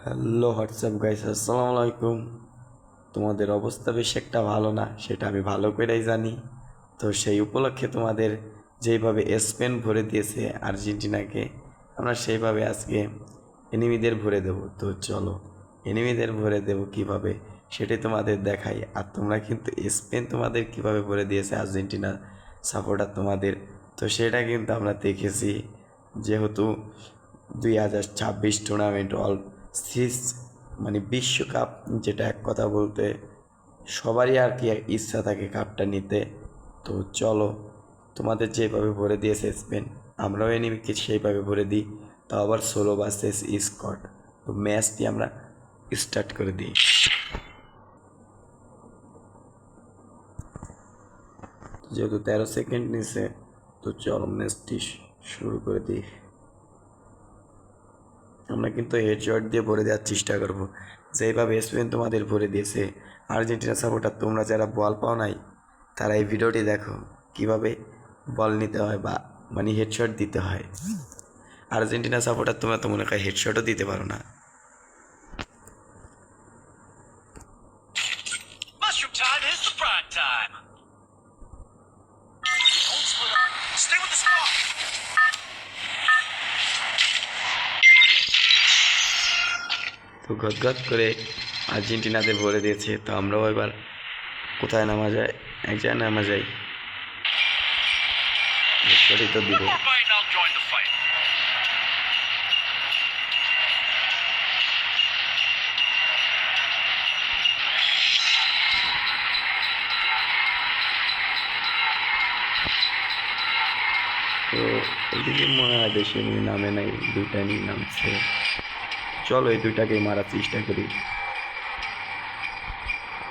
Hello WhatsApp guys, আসসালামু আলাইকুম। তোমাদের অবস্থা বেশ একটা ভালো না, সেটা আমি ভালো করেই জানি। তো সেই উপলক্ষে তোমাদের যেইভাবে স্পেন ভরে দিয়েছে আর্জেন্টিনাকে, আমরা সেইভাবে আজকে এনিমিদের ভরে দেবো। তো চলো এনিমিদের ভরে দেবো কিভাবে সেটাই তোমাদের দেখাই। আর তোমরা কিন্তু স্পেন তোমাদের কিভাবে ভরে দিয়েছে আর্জেন্টিনা সাপোর্টার তোমাদের, তো সেটা কিন্তু আমরা দেখেছি। যেহেতু 2026 টুর্নামেন্ট অল সিজ মানে বিশ্বকাপ, যেটা এক কথা বলতে সবারই আর কি ইচ্ছা থাকে কাপটা নিতে। তো চলো তোমাদের যেভাবে ভরে দিয়েছে স্পেন, আমরাও এনিমিকে সেইভাবে ভরে দিই। তো আবার সোলো ভার্সেস স্কট, তো ম্যাচটি আমরা স্টার্ট করে দিই। যেহেতু 13 সেকেন্ড নিছে, তো চলো ম্যাচটি শুরু করে দিই। আমরা কিন্তু হেডশট দিয়ে ভরে দেওয়ার চেষ্টা করবো, যেভাবে স্পেন তোমাদের ভরে দিয়েছে। আর্জেন্টিনা সাপোর্টার তোমরা যারা বল পাও নাই, তারা এই ভিডিওটি দেখো কিভাবে বল নিতে হয় বা মানে হেডশট দিতে হয়। আর্জেন্টিনা সাপোর্টার তোমরা তো মনে হয় হেডশটও দিতে পারো না। Mushroom time is the prime time. Don't split up. Stay with the squad. তো গদগদ করে আর্জেন্টিনাদের ভরে দিয়েছে। তো আমরাও এবার কোথায় নামা যায়, এক জায়গায় নামা যাই, হেডশটই তো দিব। More bite and I'll join the fight. তো এদিকে মনে হয় বেশি এমনি নামে নাই, দুইটা নিয়ে নামছে। চলো এই দুইটাকে মারার চেষ্টা করি।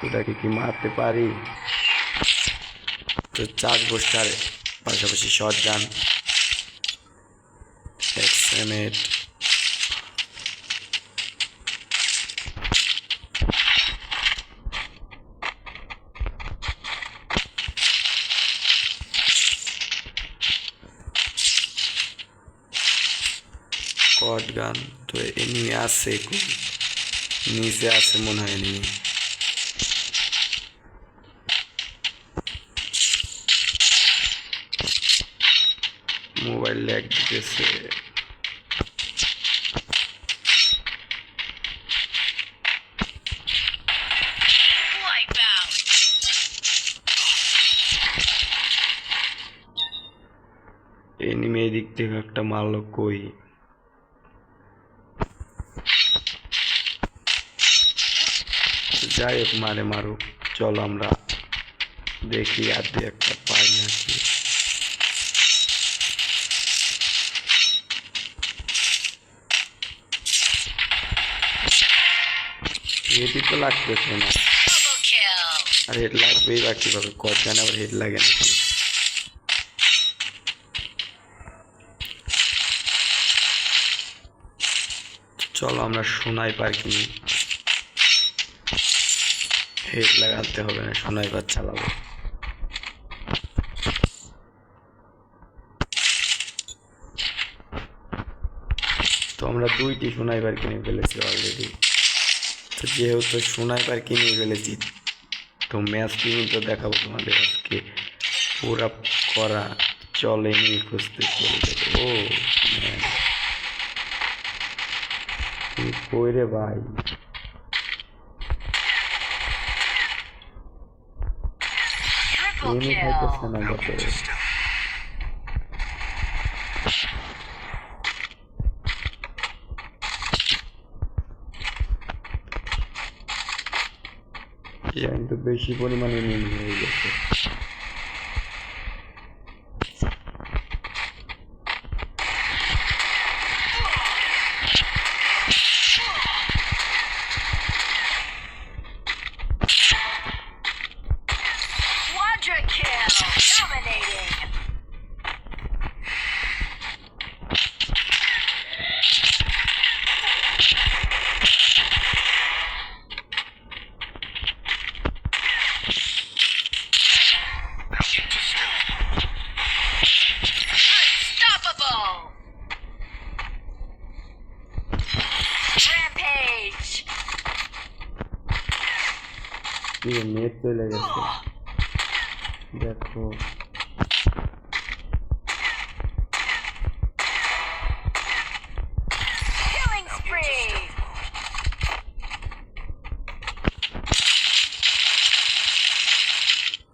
দুটাকে কি মারতে পারি? তো চার্জ বুস্টার পাশাপাশি শর্ট গান এক্সএমএট। Short gun. তো এনিমি আছে, নিচে আছে মনে হয় এনিমি। মোবাইল ল্যাগ দিতেছে। Wipeout. এনিমি এই দিক থেকে একটা মারলো, কই? যাই হোক, মারে মারুক। চলো আমরা দেখি আর দু একটা পাই নাকি। হেডই তো লাগতেছে না। Double kill. আর হেড লাগবেই বা কীভাবে? কত জানে আবার হেড লাগে নাকি। চলো আমরা স্নাইপার কিনি, হেড লাগাতে হবে না, স্নাইপার চালাবো। তো আমরা দুইটি স্নাইপার কিনে ফেলেছি অলরেডি। তো যেহেতু স্নাইপার কিনে ফেলেছি, তো ম্যাচটি কিন্তু দেখাবো তোমাদের আজকে পুরা করা। চলে নিয়ে খুঁজতে চলে যাবে। ও ম্যান, তুমি কই রে ভাই? Triple এমনি খাইতেছে kill. না কত। কিন্তু বেশি পরিমাণে নিয়ে হয়ে গেছে। Quadra kill. Dominating. কি নেট চলে গেছে দেখো। Killing spree.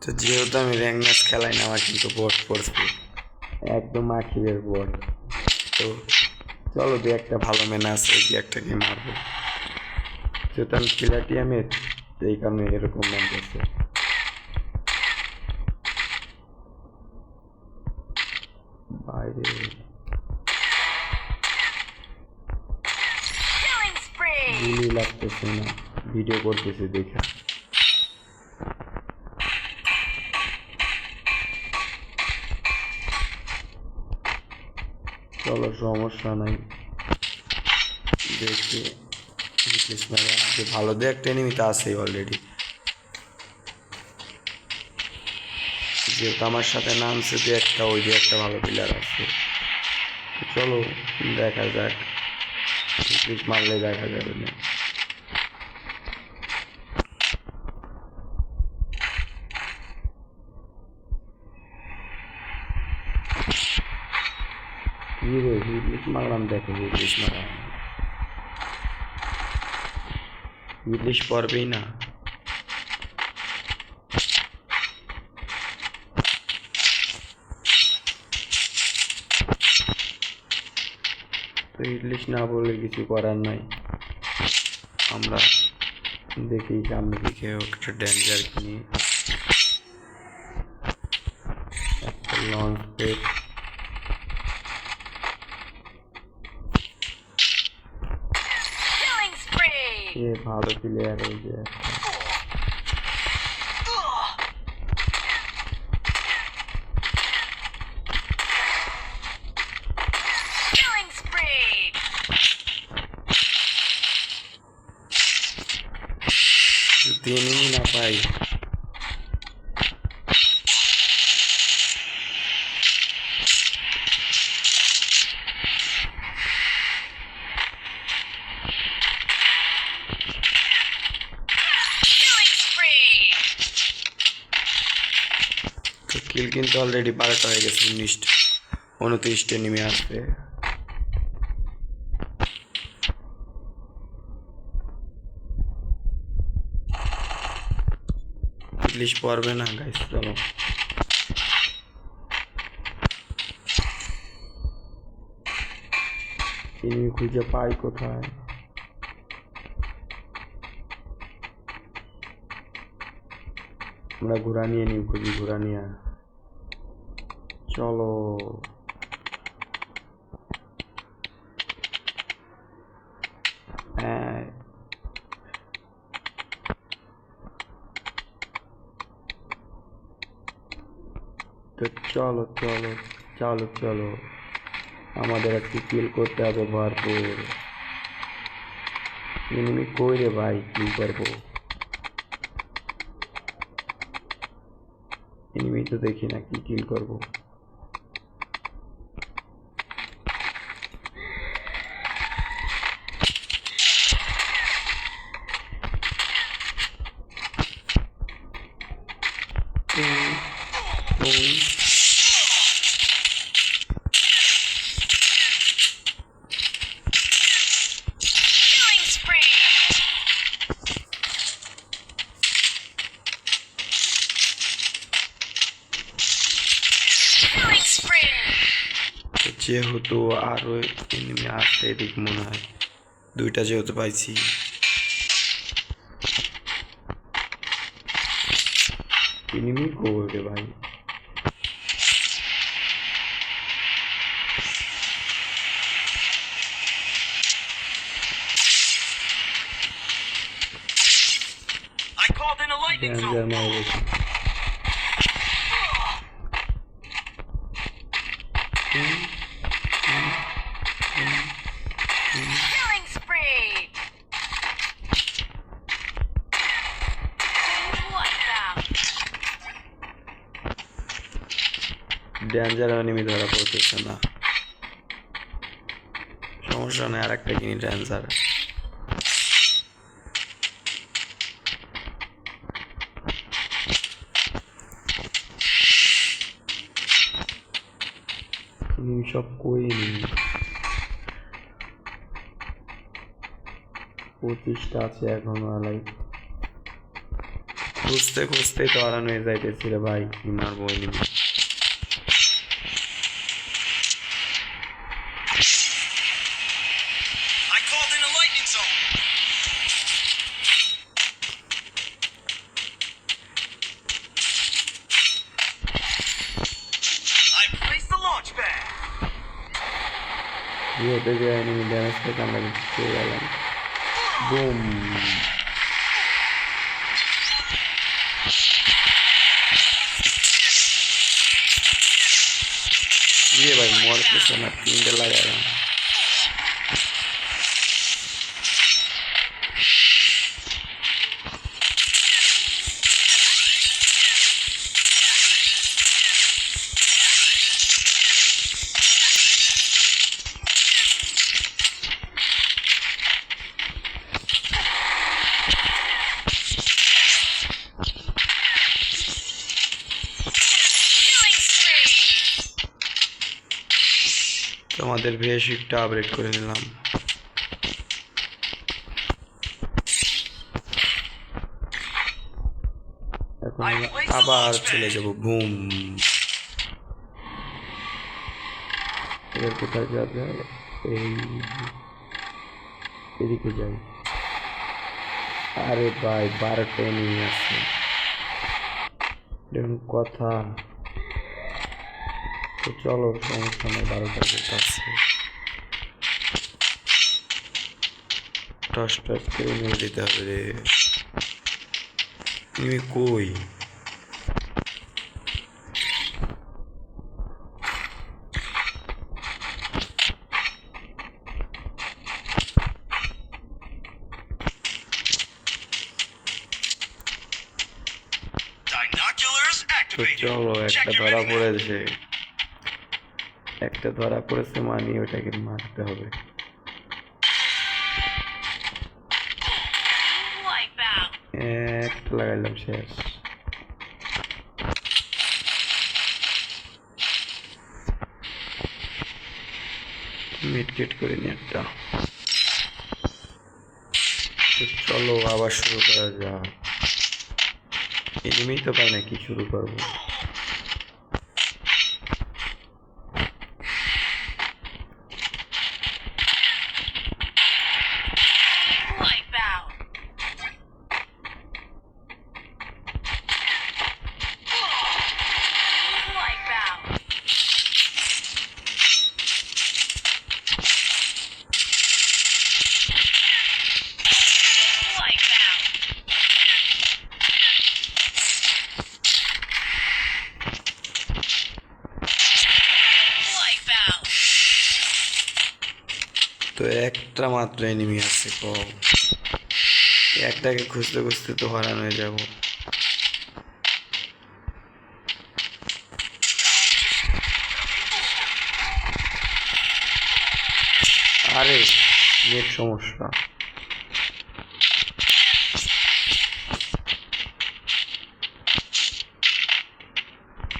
তো যেহেতু আমি র্যাঙ্ক ম্যাচ খেলাই না, আমার কিন্তু বোট পড়ছে একদম আখিরের বোট। তো চলো দু একটা ভালো মেনে আছে, ওই দু একটাকে মারবো। যেহেতু আমি প্লাটিয়ামের, এই কারণে এরকম ম্যাচ আছে। বাইরে Killing spree. গুলি লাগতেছে না, ভিডিও করতেছে দেখা। চলো সমস্যা নাই, দেখি যে ভালো দু একটা এনিমি তো আছেই অলরেডি। যেহেতু আমার সাথে নামছে দু একটা, ওই দু একটা ভালো প্লেয়ার আছে। তো চলো দেখা যাক, মারলে দেখা যাবে না। কি রে হিটলিস্ট মারলাম, দেখো হিটলিস্ট মারলাম, হিটলিস্ট পড়বেই না। তো হিটলিস্ট না বললে কিছু করার নাই, আমরা দেখি সামনে দিকে একটা ডেঞ্জার কিনি, একটা লঞ্চ পেট। Killing spree. এ ভালো প্লেয়ার ওই যে একটা। Killing spree. যদি এনিমি না পাই, Killing spree. তো কিল কিন্তু অলরেডি 12টা হয়ে গেছে, 29টা নেমে আসবে। ইংলিশ পড়বে না গাইস, চলো এনিমি খুঁজে পাই কোথায়। আমরা ঘোরা নিয়ে নিই, খুঁজি ঘোরা নিয়ে। চলো হ্যাঁ, তো চলো চলো চলো চলো, আমাদের আজকে কিল করতে হবে ভরপুর। এনিমি কই রে ভাই, কিল করবো। এনিমি তো দেখি না, কি কিল করবো। Killing spree. Killing spree. যেহেতু আরো এনিমি আসছে এদিক, মনে হয় দুইটা যেহেতু পাইছি। এনিমি কই রে ভাই, I called in a lightning danger মারা গেছে। Killing spree. What the? Danger enemy ধরা পড়তেছে না, সমস্যা নেই, আর একটা কিনি ডেঞ্জার। সব কই নি 25টা আছে এখনো আলাই খুঁজতে খুঁজতে তো হারানো হয়ে যাইতেছি রে ভাই কি মারবো enemy I called in a lightning zone. I placed the launch pad. যেতে যে এনিমি ড্যামেজ থেকে আমরা কিন্তু পেয়ে গেলাম বুম ये भाई मोर के समय 3 लगाया Killing spree. তোমাদের বেসিকটা আপডেট করে নিলাম এখন আমরা আবার চলে যাব বুম এবার কোথায় যাবে এই এদিকে যাই আরে ভাই 12টা এনিমি আছে দেখুন কথা তো চলো সমস্যা নেই 12টার কাছে টস টস করে মেরে দিতে হবে রে তুমি কই Binoculars তো activated. চলো Check একটা your ধরা minimap. পড়েছে একটা ধরা পড়েছে মানি ওটাকে মারতে হবে Wipe out. একটা লাগাইলাম শেষ মিটকেট করে নি একটা তো চলো আবার শুরু করা যাক এনিমি তো পাই না কি শুরু করবো Wipe out. Wipe out. Wipe out. Wipe out. তো একটা মাত্র এনিমি আছে কম একটাকে খুঁজতে খুঁজতে তো হারান হয়ে যাব আরে নেট সমস্যা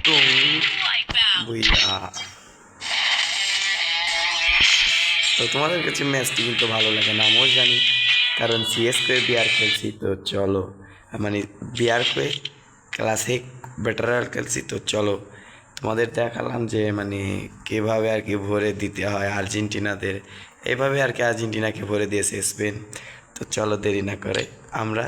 তুমি Wipe out. বুইয়া তো তোমাদের কাছে ম্যাচটি কিন্তু ভালো লাগে না আমিও জানি কারণ সিএসকে বিআর খেলছি তো চলো মানে বিআর কে ক্লাসিক বেটার খেলছি তো চলো তোমাদের দেখালাম যে মানে কীভাবে আর কি ভরে দিতে হয় আর্জেন্টিনাদের এইভাবে আর কি আর্জেন্টিনাকে ভরে দিয়েছে স্পেন তো চলো দেরি না করে আমরা